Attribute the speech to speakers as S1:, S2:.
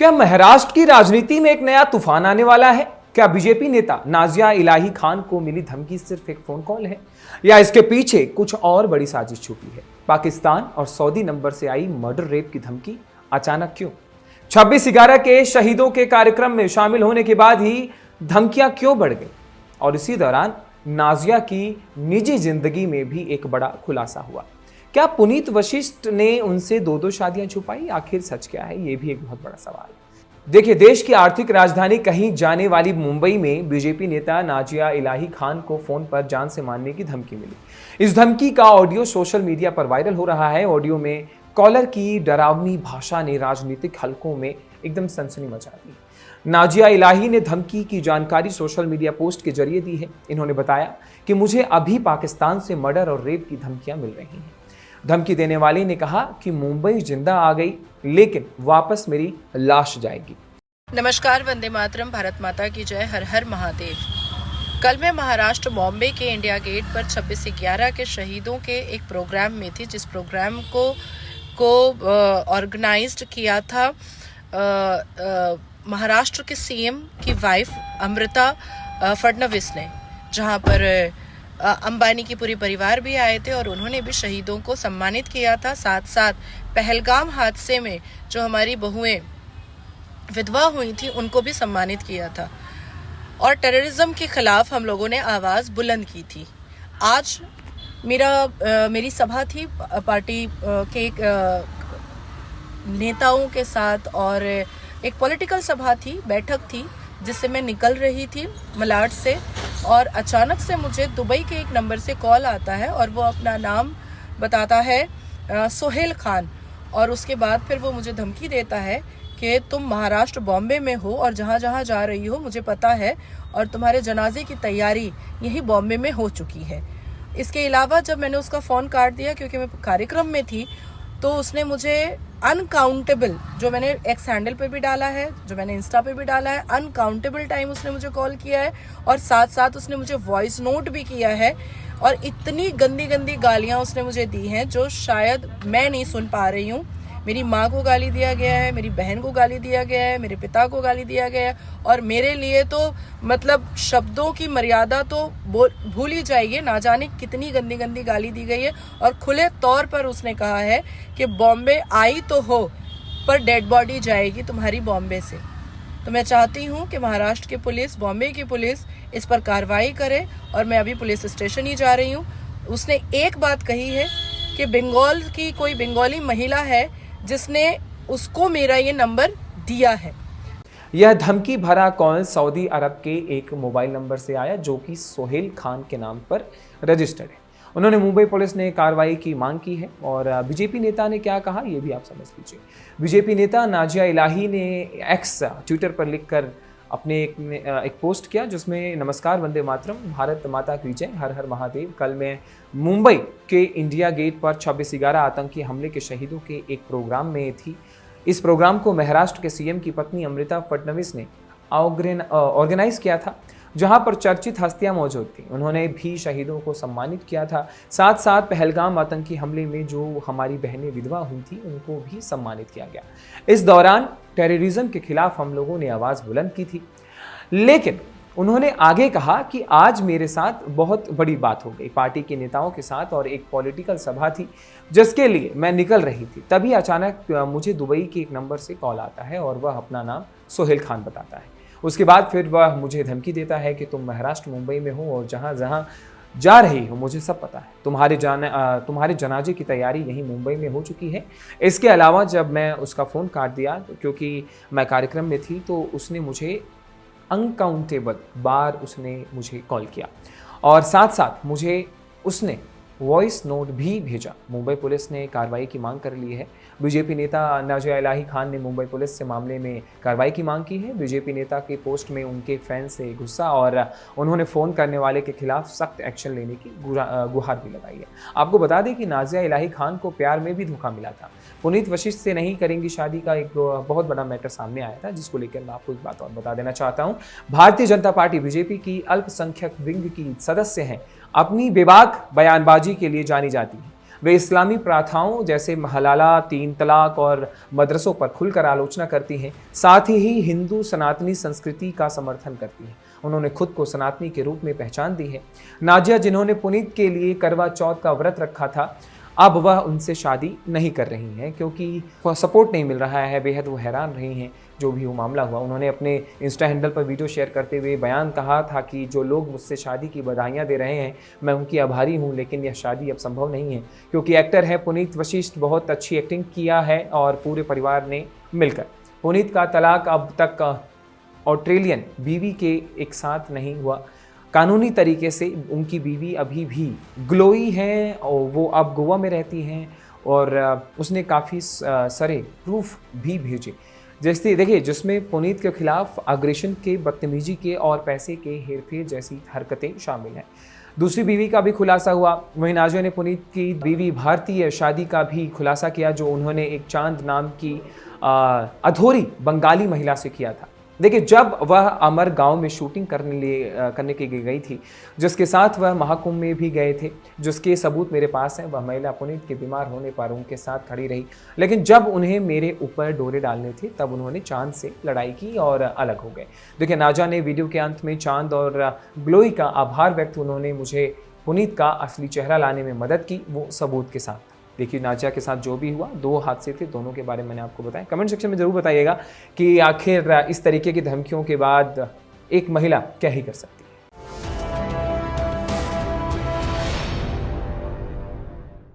S1: क्या महाराष्ट्र की राजनीति में एक नया तूफान आने वाला है? क्या बीजेपी नेता नाजिया इलाही खान को मिली धमकी सिर्फ एक फोन कॉल है या इसके पीछे कुछ और बड़ी साजिश छुपी है? पाकिस्तान और सऊदी नंबर से आई मर्डर रेप की धमकी अचानक क्यों? 26/11 के शहीदों के कार्यक्रम में शामिल होने के बाद ही धमकियां क्यों बढ़ गई? और इसी दौरान नाजिया की निजी जिंदगी में भी एक बड़ा खुलासा हुआ। क्या पुनीत वशिष्ठ ने उनसे दो शादियां छुपाई? आखिर सच क्या है? यह भी एक बहुत बड़ा सवाल है। देखिए, देश की आर्थिक राजधानी कहीं जाने वाली मुंबई में बीजेपी नेता नाजिया इलाही खान को फोन पर जान से मारने की धमकी मिली। इस धमकी का ऑडियो सोशल मीडिया पर वायरल हो रहा है। ऑडियो में कॉलर की डरावनी भाषा ने राजनीतिक हलकों में एकदम सनसनी मचा दी। नाजिया इलाही ने धमकी की जानकारी सोशल मीडिया पोस्ट के जरिए दी है। इन्होंने बताया कि मुझे अभी पाकिस्तान से मर्डर और रेप की धमकियां मिल रही हैं। धमकी देने वाले ने कहा कि मुंबई जिंदा आ गई, लेकिन वापस मेरी लाश जाएगी।
S2: नमस्कार, वंदे मातरम, भारत माता की जय, हर हर महादेव। कल मैं महाराष्ट्र बॉम्बे के इंडिया गेट पर 26/11 के शहीदों के एक प्रोग्राम में थी, जिस प्रोग्राम को ऑर्गेनाइज्ड किया था महाराष्ट्र के सीएम की वाइफ अमृता फडणवीस ने, जहां पर अंबानी की पूरी परिवार भी आए थे और उन्होंने भी शहीदों को सम्मानित किया था। साथ साथ पहलगाम हादसे में जो हमारी बहुएं विधवा हुई थी उनको भी सम्मानित किया था और टेररिज्म के खिलाफ हम लोगों ने आवाज़ बुलंद की थी। आज मेरी सभा थी पार्टी के नेताओं के साथ और एक पॉलिटिकल सभा थी, बैठक थी, जिससे मैं निकल रही थी मलाड से और अचानक से मुझे दुबई के एक नंबर से कॉल आता है और वो अपना नाम बताता है सोहेल खान, और उसके बाद फिर वो मुझे धमकी देता है कि तुम महाराष्ट्र बॉम्बे में हो और जहाँ जहाँ जा रही हो मुझे पता है और तुम्हारे जनाजे की तैयारी यही बॉम्बे में हो चुकी है। इसके अलावा जब मैंने उसका फ़ोन काट दिया क्योंकि मैं कार्यक्रम में थी, तो उसने मुझे अनकाउंटेबल, जो मैंने एक्स हैंडल पे भी डाला है, जो मैंने इंस्टा पे भी डाला है, अनकाउंटेबल टाइम उसने मुझे कॉल किया है और साथ साथ उसने मुझे वॉइस नोट भी किया है और इतनी गंदी गंदी गालियां उसने मुझे दी हैं जो शायद मैं नहीं सुन पा रही हूँ। मेरी माँ को गाली दिया गया है, मेरी बहन को गाली दिया गया है, मेरे पिता को गाली दिया गया है और मेरे लिए तो मतलब शब्दों की मर्यादा तो भूल ही जाइए, ना जाने कितनी गंदी गंदी गाली दी गई है। और खुले तौर पर उसने कहा है कि बॉम्बे आई तो हो पर डेड बॉडी जाएगी तुम्हारी बॉम्बे से। तो मैं चाहती हूँ कि महाराष्ट्र की पुलिस, बॉम्बे की पुलिस इस पर कार्रवाई करे और मैं अभी पुलिस स्टेशन ही जा रही हूँ। उसने एक बात कही है कि बंगाल की कोई बंगाली महिला है जिसने उसको मेरा ये नंबर दिया है।
S1: यह धमकी भरा कॉल सऊदी अरब के एक मोबाइल नंबर से आया जो कि सोहेल खान के नाम पर रजिस्टर्ड है। उन्होंने मुंबई पुलिस ने कार्रवाई की मांग की है और बीजेपी नेता ने क्या कहा ये भी आप समझ लीजिए। बीजेपी नेता नाजिया इलाही ने एक्स ट्विटर पर लिखकर अपने एक पोस्ट किया जिसमें नमस्कार, वंदे मातरम, भारत माता की जय, हर हर महादेव। कल मैं मुंबई के इंडिया गेट पर 26/11 आतंकी हमले के शहीदों के एक प्रोग्राम में थी। इस प्रोग्राम को महाराष्ट्र के सीएम की पत्नी अमृता फडणवीस ने ऑर्गेनाइज किया था, जहां पर चर्चित हस्तियां मौजूद थी। उन्होंने भी शहीदों को सम्मानित किया था। साथ साथ पहलगाम आतंकी हमले में जो हमारी बहनें विधवा हुई थी उनको भी सम्मानित किया गया। इस दौरान टेररिज्म के खिलाफ हम लोगों ने आवाज़ बुलंद की थी। लेकिन उन्होंने आगे कहा कि आज मेरे साथ बहुत बड़ी बात हो गई। पार्टी के नेताओं के साथ और एक पॉलिटिकल सभा थी जिसके लिए मैं निकल रही थी, तभी अचानक मुझे दुबई के एक नंबर से कॉल आता है और वह अपना नाम सोहेल खान बताता है। उसके बाद फिर वह मुझे धमकी देता है कि तुम महाराष्ट्र मुंबई में हो और जहाँ जहाँ जा रही हो मुझे सब पता है। तुम्हारे जनाजे की तैयारी यहीं मुंबई में हो चुकी है। इसके अलावा जब मैं उसका फ़ोन काट दिया क्योंकि मैं कार्यक्रम में थी, तो उसने मुझे अनकाउंटेबल बार उसने मुझे कॉल किया और साथ साथ मुझे उसने वॉइस नोट भी भेजा। मुंबई पुलिस ने कार्रवाई की मांग कर ली है। बीजेपी नेता नाजिया इलाही खान ने मुंबई पुलिस से मामले में कार्रवाई की मांग की है। बीजेपी नेता के पोस्ट में उनके फैन से गुस्सा और उन्होंने फ़ोन करने वाले के खिलाफ सख्त एक्शन लेने की गुहार भी लगाई है। आपको बता दें कि नाजिया इलाही खान को प्यार में भी धोखा मिला था। पुनीत वशिष्ठ से नहीं करेंगी शादी का एक बहुत बड़ा मैटर सामने आया था, जिसको लेकर मैं आपको एक बात और बता देना चाहता हूँ। भारतीय जनता पार्टी बीजेपी की अल्पसंख्यक विंग की सदस्य हैं। अपनी बेबाक बयानबाजी के लिए जानी जाती है। वे इस्लामी प्रथाओं जैसे हलाला, 3 तलाक और मदरसों पर खुलकर आलोचना करती हैं। साथ ही हिंदू सनातनी संस्कृति का समर्थन करती हैं। उन्होंने खुद को सनातनी के रूप में पहचान दी है। नाजिया, जिन्होंने पुनीत के लिए करवा चौथ का व्रत रखा था, अब वह उनसे शादी नहीं कर रही हैं क्योंकि सपोर्ट नहीं मिल रहा है। बेहद वो हैरान रही हैं जो भी वो मामला हुआ। उन्होंने अपने इंस्टा हैंडल पर वीडियो शेयर करते हुए बयान कहा था कि जो लोग मुझसे शादी की बधाइयाँ दे रहे हैं, मैं उनकी आभारी हूँ, लेकिन यह शादी अब संभव नहीं है क्योंकि एक्टर है पुनीत वशिष्ठ, बहुत अच्छी एक्टिंग किया है और पूरे परिवार ने मिलकर। पुनीत का तलाक अब तक ऑस्ट्रेलियन बीवी के एक साथ नहीं हुआ। कानूनी तरीके से उनकी बीवी अभी भी ग्लोई हैं और वो अब गोवा में रहती हैं और उसने काफ़ी सारे प्रूफ भी भेजे। जैसे देखिए, जिसमें पुनीत के खिलाफ अग्रेशन के, बदतमीजी के और पैसे के हेरफेर जैसी हरकतें शामिल हैं। दूसरी बीवी का भी खुलासा हुआ। वहीं नाजिया ने पुनीत की बीवी भारतीय शादी का भी खुलासा किया जो उन्होंने एक चांद नाम की अधोरी बंगाली महिला से किया था। देखिए, जब वह अमर गांव में शूटिंग करने के लिए गई थी, जिसके साथ वह महाकुंभ में भी गए थे, जिसके सबूत मेरे पास हैं, वह महिला पुनीत के बीमार होने पर उनके साथ खड़ी रही। लेकिन जब उन्हें मेरे ऊपर डोरे डालने थे तब उन्होंने चांद से लड़ाई की और अलग हो गए। देखिए, नाजिया ने वीडियो के अंत में चांद और ग्लोई का आभार व्यक्त, उन्होंने मुझे पुनीत का असली चेहरा लाने में मदद की, वो सबूत के साथ। देखिए, नाजिया के साथ जो भी हुआ, 2 हादसे थे, दोनों के बारे में मैंने आपको बताया। कमेंट सेक्शन में ज़रूर बताइएगा कि आखिर इस तरीके की धमकियों के बाद एक महिला क्या ही कर सकती है।